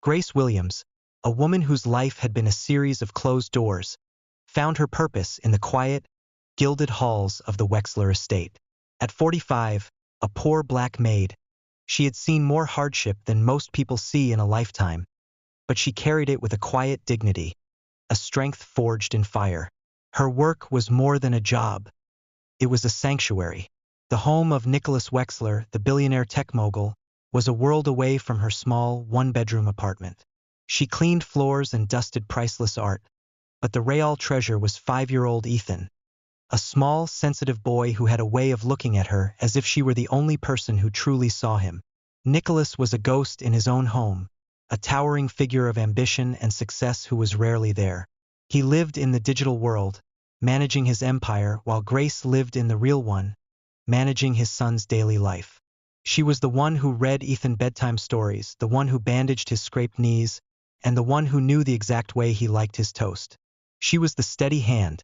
Grace Williams, a woman whose life had been a series of closed doors, found her purpose in the quiet, gilded halls of the Wexler estate. At 45, a poor black maid, she had seen more hardship than most people see in a lifetime, but she carried it with a quiet dignity, a strength forged in fire. Her work was more than a job. It was a sanctuary. The home of Nicholas Wexler, the billionaire tech mogul, was a world away from her small, one-bedroom apartment. She cleaned floors and dusted priceless art, but the real treasure was 5-year-old Ethan, a small, sensitive boy who had a way of looking at her as if she were the only person who truly saw him. Nicholas was a ghost in his own home, a towering figure of ambition and success who was rarely there. He lived in the digital world, managing his empire, while Grace lived in the real one, managing his son's daily life. She was the one who read Ethan bedtime stories, the one who bandaged his scraped knees, and the one who knew the exact way he liked his toast. She was the steady hand,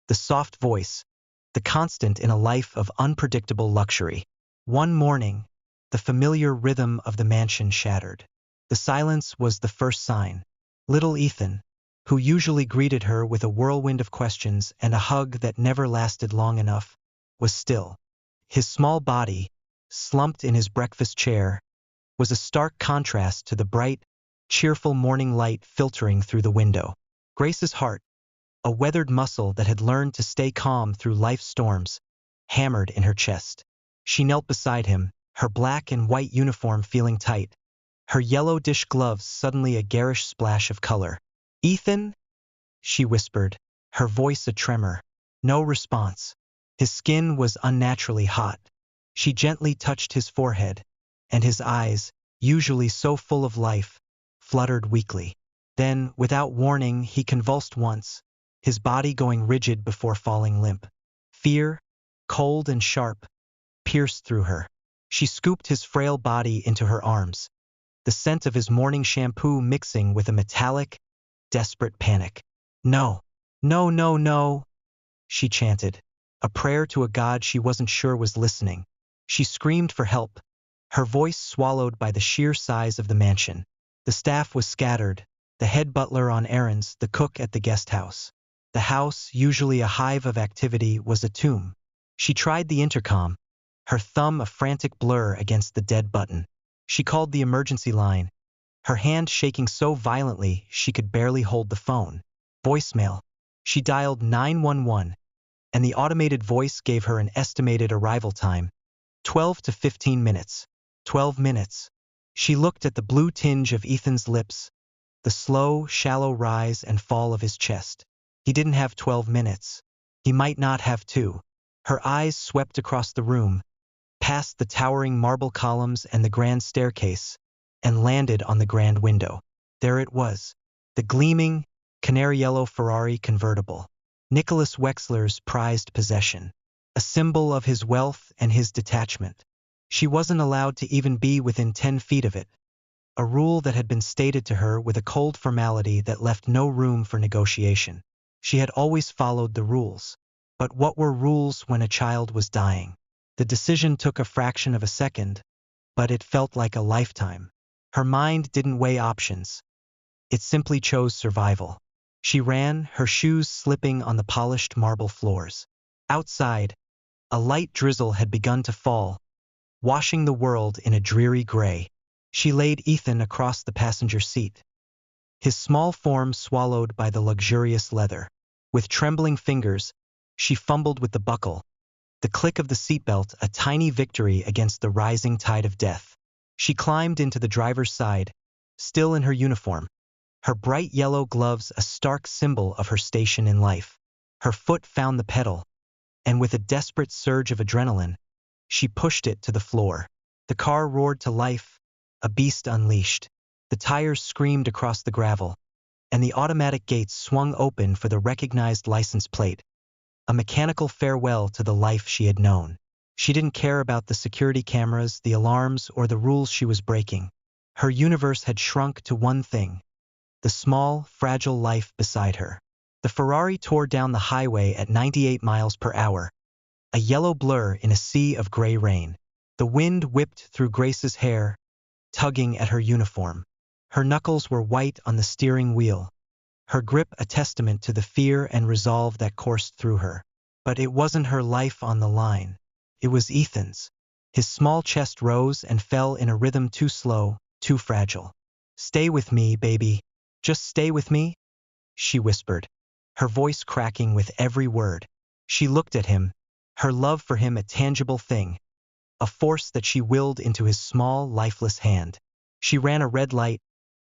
the soft voice, the constant in a life of unpredictable luxury. One morning, the familiar rhythm of the mansion shattered. The silence was the first sign. Little Ethan, who usually greeted her with a whirlwind of questions and a hug that never lasted long enough, was still. His small body, slumped in his breakfast chair, was a stark contrast to the bright, cheerful morning light filtering through the window. Grace's heart, a weathered muscle that had learned to stay calm through life's storms, hammered in her chest. She knelt beside him, her black and white uniform feeling tight, her yellow dish gloves suddenly a garish splash of color. "Ethan?" she whispered, her voice a tremor. No response. His skin was unnaturally hot. She gently touched his forehead, and his eyes, usually so full of life, fluttered weakly. Then, without warning, he convulsed once, his body going rigid before falling limp. Fear, cold and sharp, pierced through her. She scooped his frail body into her arms, the scent of his morning shampoo mixing with a metallic, desperate panic. "No, no, no, no," she chanted, a prayer to a god she wasn't sure was listening. She screamed for help, her voice swallowed by the sheer size of the mansion. The staff was scattered, the head butler on errands, the cook at the guest house. The house, usually a hive of activity, was a tomb. She tried the intercom, her thumb a frantic blur against the dead button. She called the emergency line, her hand shaking so violently she could barely hold the phone. Voicemail. She dialed 911, and the automated voice gave her an estimated arrival time. 12 to 15 minutes. 12 minutes. She looked at the blue tinge of Ethan's lips, the slow, shallow rise and fall of his chest. He didn't have 12 minutes. He might not have 2. Her eyes swept across the room, past the towering marble columns and the grand staircase, and landed on the grand window. There it was, the gleaming, canary-yellow Ferrari convertible. Nicholas Wexler's prized possession, a symbol of his wealth and his detachment. She wasn't allowed to even be within 10 feet of it, a rule that had been stated to her with a cold formality that left no room for negotiation. She had always followed the rules. But what were rules when a child was dying? The decision took a fraction of a second, but it felt like a lifetime. Her mind didn't weigh options. It simply chose survival. She ran, her shoes slipping on the polished marble floors. Outside, a light drizzle had begun to fall, washing the world in a dreary gray. She laid Ethan across the passenger seat, his small form swallowed by the luxurious leather. With trembling fingers, she fumbled with the buckle, the click of the seatbelt a tiny victory against the rising tide of death. She climbed into the driver's side, still in her uniform, her bright yellow gloves a stark symbol of her station in life. Her foot found the pedal, and with a desperate surge of adrenaline, she pushed it to the floor. The car roared to life, a beast unleashed. The tires screamed across the gravel, and the automatic gates swung open for the recognized license plate, a mechanical farewell to the life she had known. She didn't care about the security cameras, the alarms, or the rules she was breaking. Her universe had shrunk to one thing, the small, fragile life beside her. The Ferrari tore down the highway at 98 miles per hour, a yellow blur in a sea of gray rain. The wind whipped through Grace's hair, tugging at her uniform. Her knuckles were white on the steering wheel, her grip a testament to the fear and resolve that coursed through her. But it wasn't her life on the line. It was Ethan's. His small chest rose and fell in a rhythm too slow, too fragile. "Stay with me, baby. Just stay with me," she whispered, her voice cracking with every word. She looked at him, her love for him a tangible thing, a force that she willed into his small, lifeless hand. She ran a red light,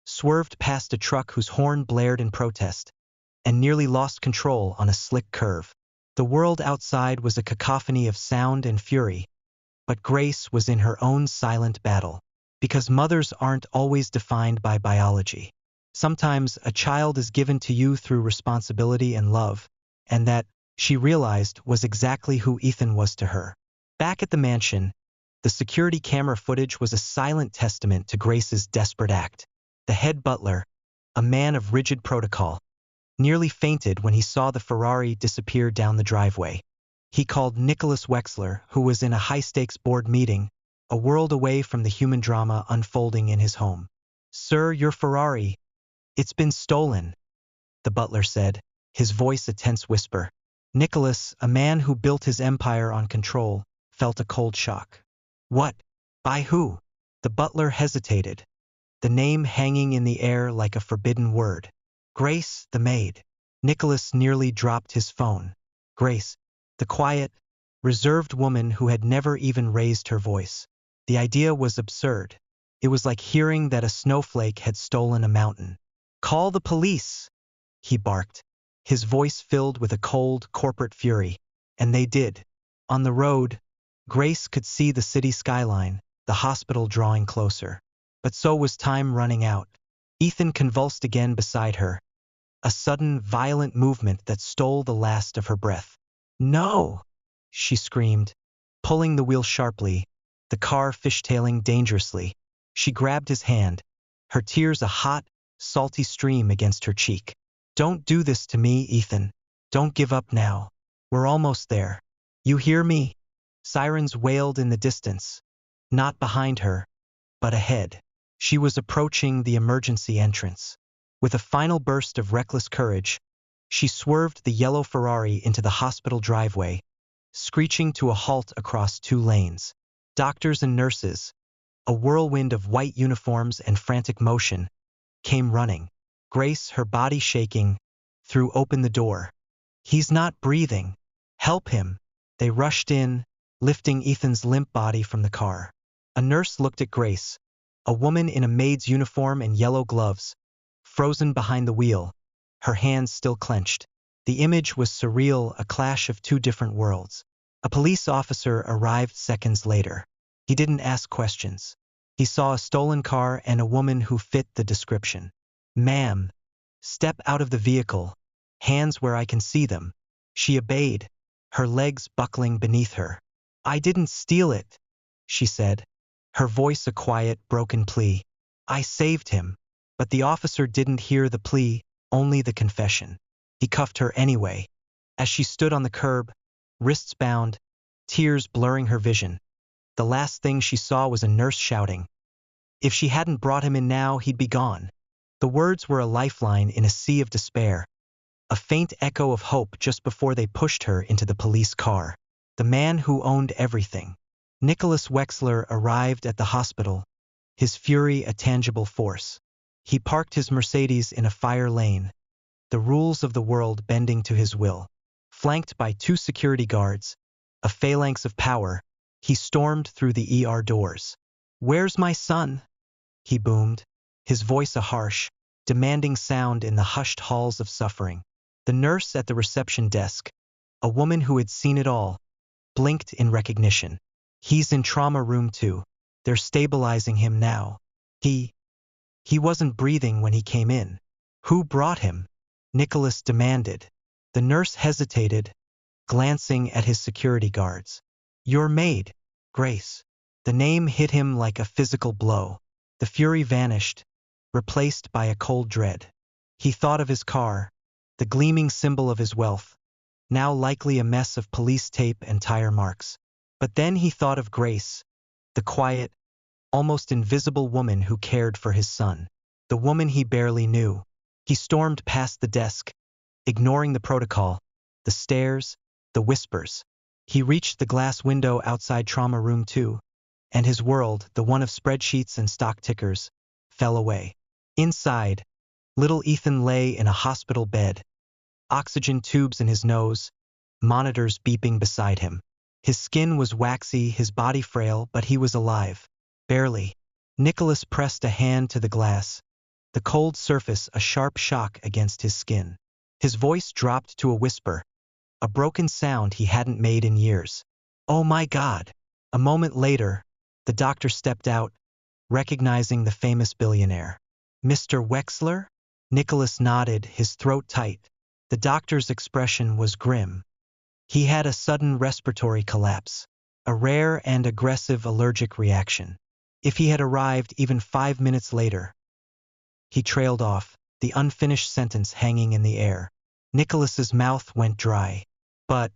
swerved past a truck whose horn blared in protest, and nearly lost control on a slick curve. The world outside was a cacophony of sound and fury, but Grace was in her own silent battle. Because mothers aren't always defined by biology. Sometimes a child is given to you through responsibility and love, and that, she realized, was exactly who Ethan was to her. Back at the mansion, the security camera footage was a silent testament to Grace's desperate act. The head butler, a man of rigid protocol, nearly fainted when he saw the Ferrari disappear down the driveway. He called Nicholas Wexler, who was in a high-stakes board meeting, a world away from the human drama unfolding in his home. "Sir, your Ferrari. It's been stolen," the butler said, his voice a tense whisper. Nicholas, a man who built his empire on control, felt a cold shock. "What? By who?" The butler hesitated, the name hanging in the air like a forbidden word. "Grace, the maid." Nicholas nearly dropped his phone. Grace, the quiet, reserved woman who had never even raised her voice. The idea was absurd. It was like hearing that a snowflake had stolen a mountain. "Call the police," he barked, his voice filled with a cold, corporate fury. And they did. On the road, Grace could see the city skyline, the hospital drawing closer. But so was time running out. Ethan convulsed again beside her, a sudden, violent movement that stole the last of her breath. "No!" she screamed, pulling the wheel sharply, the car fishtailing dangerously. She grabbed his hand, her tears a hot, salty stream against her cheek. "Don't do this to me, Ethan. Don't give up now. We're almost there. You hear me?" Sirens wailed in the distance, not behind her, but ahead. She was approaching the emergency entrance. With a final burst of reckless courage, she swerved the yellow Ferrari into the hospital driveway, screeching to a halt across 2 lanes. Doctors and nurses, a whirlwind of white uniforms and frantic motion, came running. Grace, her body shaking, threw open the door. "He's not breathing. Help him." They rushed in, lifting Ethan's limp body from the car. A nurse looked at Grace, a woman in a maid's uniform and yellow gloves, frozen behind the wheel, her hands still clenched. The image was surreal, a clash of 2 different worlds. A police officer arrived seconds later. He didn't ask questions. He saw a stolen car and a woman who fit the description. "Ma'am, step out of the vehicle. Hands where I can see them." She obeyed, her legs buckling beneath her. "I didn't steal it," she said, her voice a quiet, broken plea. "I saved him." But the officer didn't hear the plea, only the confession. He cuffed her anyway. As she stood on the curb, wrists bound, tears blurring her vision, the last thing she saw was a nurse shouting, if she hadn't brought him in now, he'd be gone. The words were a lifeline in a sea of despair, a faint echo of hope just before they pushed her into the police car. The man who owned everything. Nicholas Wexler arrived at the hospital, his fury a tangible force. He parked his Mercedes in a fire lane, the rules of the world bending to his will. Flanked by 2 security guards, a phalanx of power, he stormed through the ER doors. "Where's my son?" he boomed, his voice a harsh, demanding sound in the hushed halls of suffering. The nurse at the reception desk, a woman who had seen it all, blinked in recognition. "He's in trauma room 2. They're stabilizing him now. He wasn't breathing when he came in." "Who brought him?" Nicholas demanded. The nurse hesitated, glancing at his security guards. "Your maid, Grace." The name hit him like a physical blow. The fury vanished, replaced by a cold dread. He thought of his car, the gleaming symbol of his wealth, now likely a mess of police tape and tire marks. But then he thought of Grace, the quiet, almost invisible woman who cared for his son. the woman he barely knew. He stormed past the desk, ignoring the protocol, the stares, the whispers. He reached the glass window outside Trauma Room 2, and his world, the one of spreadsheets and stock tickers, fell away. Inside, little Ethan lay in a hospital bed, oxygen tubes in his nose, monitors beeping beside him. His skin was waxy, his body frail, but he was alive. Barely. Nicholas pressed a hand to the glass, the cold surface a sharp shock against his skin. His voice dropped to a whisper, a broken sound he hadn't made in years. "Oh my God." A moment later, the doctor stepped out, recognizing the famous billionaire. "Mr. Wexler?" Nicholas nodded, his throat tight. The doctor's expression was grim. He had a sudden respiratory collapse, a rare and aggressive allergic reaction. If he had arrived even 5 minutes later. He trailed off, the unfinished sentence hanging in the air. Nicholas's mouth went dry. "But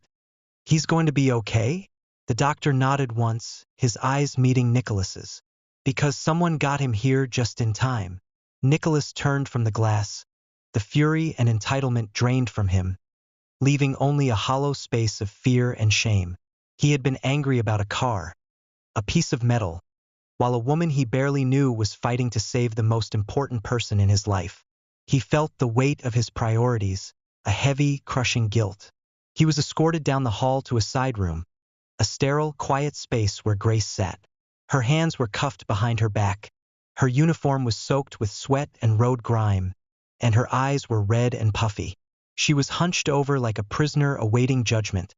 he's going to be okay?" The doctor nodded once, his eyes meeting Nicholas's. "Because someone got him here just in time." Nicholas turned from the glass, the fury and entitlement drained from him, leaving only a hollow space of fear and shame. He had been angry about a car, a piece of metal, while a woman he barely knew was fighting to save the most important person in his life. He felt the weight of his priorities, a heavy, crushing guilt. He was escorted down the hall to a side room, a sterile, quiet space where Grace sat. Her hands were cuffed behind her back. Her uniform was soaked with sweat and road grime, and her eyes were red and puffy. She was hunched over like a prisoner awaiting judgment,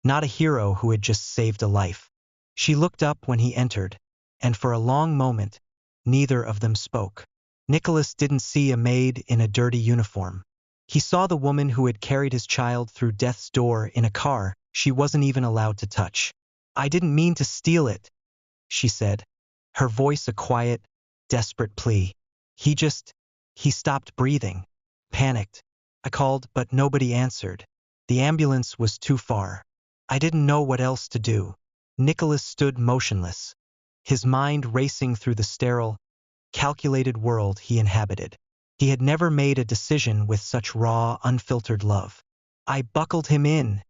not a hero who had just saved a life. She looked up when he entered, and for a long moment, neither of them spoke. Nicholas didn't see a maid in a dirty uniform. He saw the woman who had carried his child through death's door in a car she wasn't even allowed to touch. "I didn't mean to steal it," she said, her voice a quiet, desperate plea. He stopped breathing, panicked. "I called, but nobody answered. The ambulance was too far. I didn't know what else to do." Nicholas stood motionless, his mind racing through the sterile, calculated world he inhabited. He had never made a decision with such raw, unfiltered love. "I buckled him in,"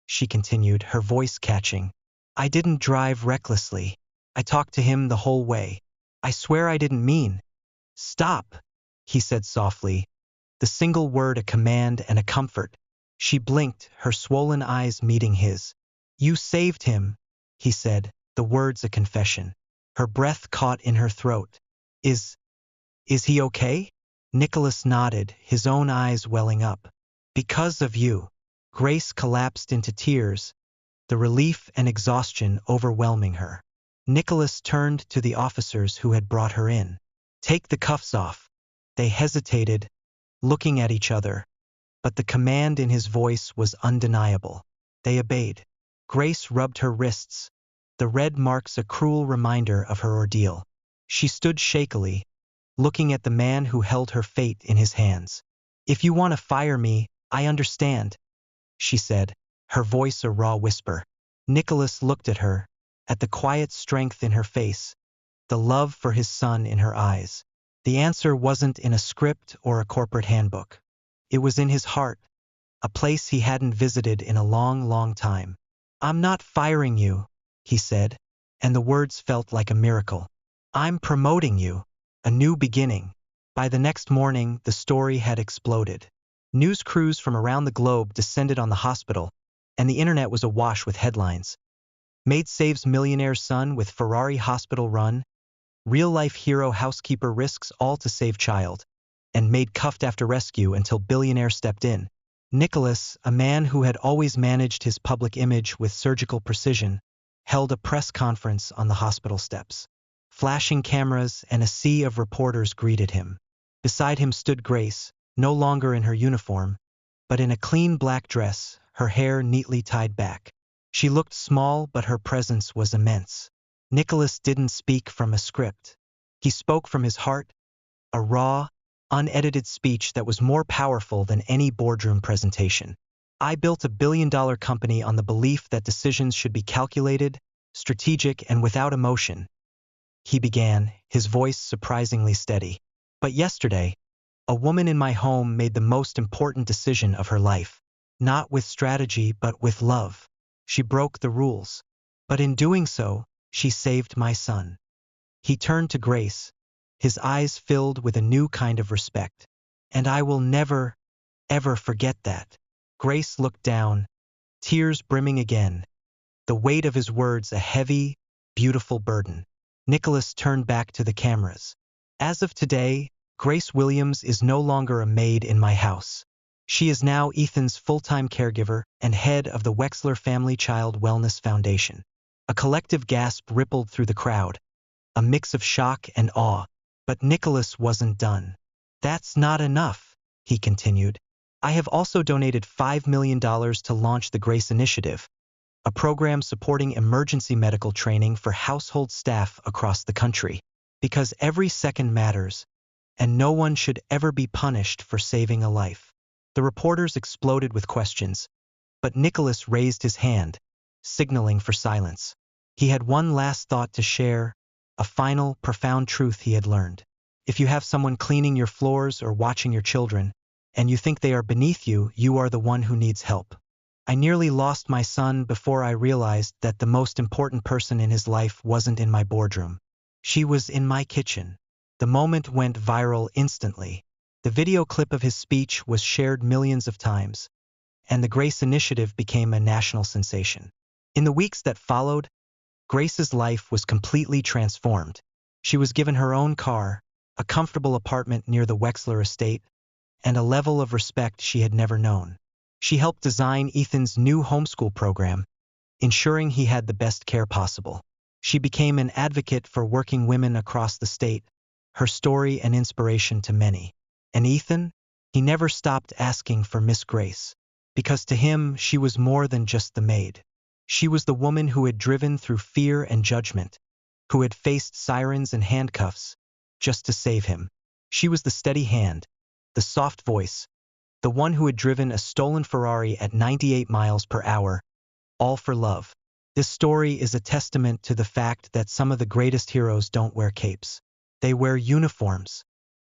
she continued, her voice catching. "I didn't drive recklessly. I talked to him the whole way. I swear I didn't mean." "Stop," he said softly, the single word a command and a comfort. She blinked, her swollen eyes meeting his. "You saved him," he said, the words a confession. Her breath caught in her throat. Is he okay?" Nicholas nodded, his own eyes welling up. "Because of you." Grace collapsed into tears, the relief and exhaustion overwhelming her. Nicholas turned to the officers who had brought her in. "Take the cuffs off." They hesitated, looking at each other, but the command in his voice was undeniable. They obeyed. Grace rubbed her wrists, the red marks a cruel reminder of her ordeal. She stood shakily, looking at the man who held her fate in his hands. "If you want to fire me, I understand," she said, her voice a raw whisper. Nicholas looked at her, at the quiet strength in her face, the love for his son in her eyes. The answer wasn't in a script or a corporate handbook. It was in his heart, a place he hadn't visited in a long, long time. "I'm not firing you," he said, and the words felt like a miracle. "I'm promoting you, a new beginning." By the next morning, the story had exploded. News crews from around the globe descended on the hospital, and the internet was awash with headlines. "Maid saves millionaire son with Ferrari hospital run," "Real-life hero housekeeper risks all to save child," and "Maid cuffed after rescue until billionaire stepped in." Nicholas, a man who had always managed his public image with surgical precision, held a press conference on the hospital steps. Flashing cameras and a sea of reporters greeted him. Beside him stood Grace, no longer in her uniform, but in a clean black dress, her hair neatly tied back. She looked small, but her presence was immense. Nicholas didn't speak from a script. He spoke from his heart, a raw, unedited speech that was more powerful than any boardroom presentation. "I built a billion-dollar company on the belief that decisions should be calculated, strategic, and without emotion," he began, his voice surprisingly steady. But yesterday, a woman in my home made the most important decision of her life. Not with strategy, but with love. She broke the rules. But in doing so, she saved my son. He turned to Grace, his eyes filled with a new kind of respect. And I will never, ever forget that. Grace looked down, tears brimming again, the weight of his words a heavy, beautiful burden. Nicholas turned back to the cameras. As of today, Grace Williams is no longer a maid in my house. She is now Ethan's full-time caregiver and head of the Wexler Family Child Wellness Foundation. A collective gasp rippled through the crowd, a mix of shock and awe. But Nicholas wasn't done. That's not enough, he continued. I have also donated $5 million to launch the Grace Initiative, a program supporting emergency medical training for household staff across the country. Because every second matters, and no one should ever be punished for saving a life. The reporters exploded with questions, but Nicholas raised his hand, signaling for silence. He had one last thought to share, a final, profound truth he had learned. If you have someone cleaning your floors or watching your children, and you think they are beneath you, you are the one who needs help. I nearly lost my son before I realized that the most important person in his life wasn't in my boardroom. She was in my kitchen. The moment went viral instantly. The video clip of his speech was shared millions of times, and the Grace Initiative became a national sensation. In the weeks that followed, Grace's life was completely transformed. She was given her own car, a comfortable apartment near the Wexler estate, and a level of respect she had never known. She helped design Ethan's new homeschool program, ensuring he had the best care possible. She became an advocate for working women across the state, her story an inspiration to many. And Ethan? He never stopped asking for Miss Grace, because to him she was more than just the maid. She was the woman who had driven through fear and judgment, who had faced sirens and handcuffs, just to save him. She was the steady hand, the soft voice, the one who had driven a stolen Ferrari at 98 miles per hour, all for love. This story is a testament to the fact that some of the greatest heroes don't wear capes. They wear uniforms.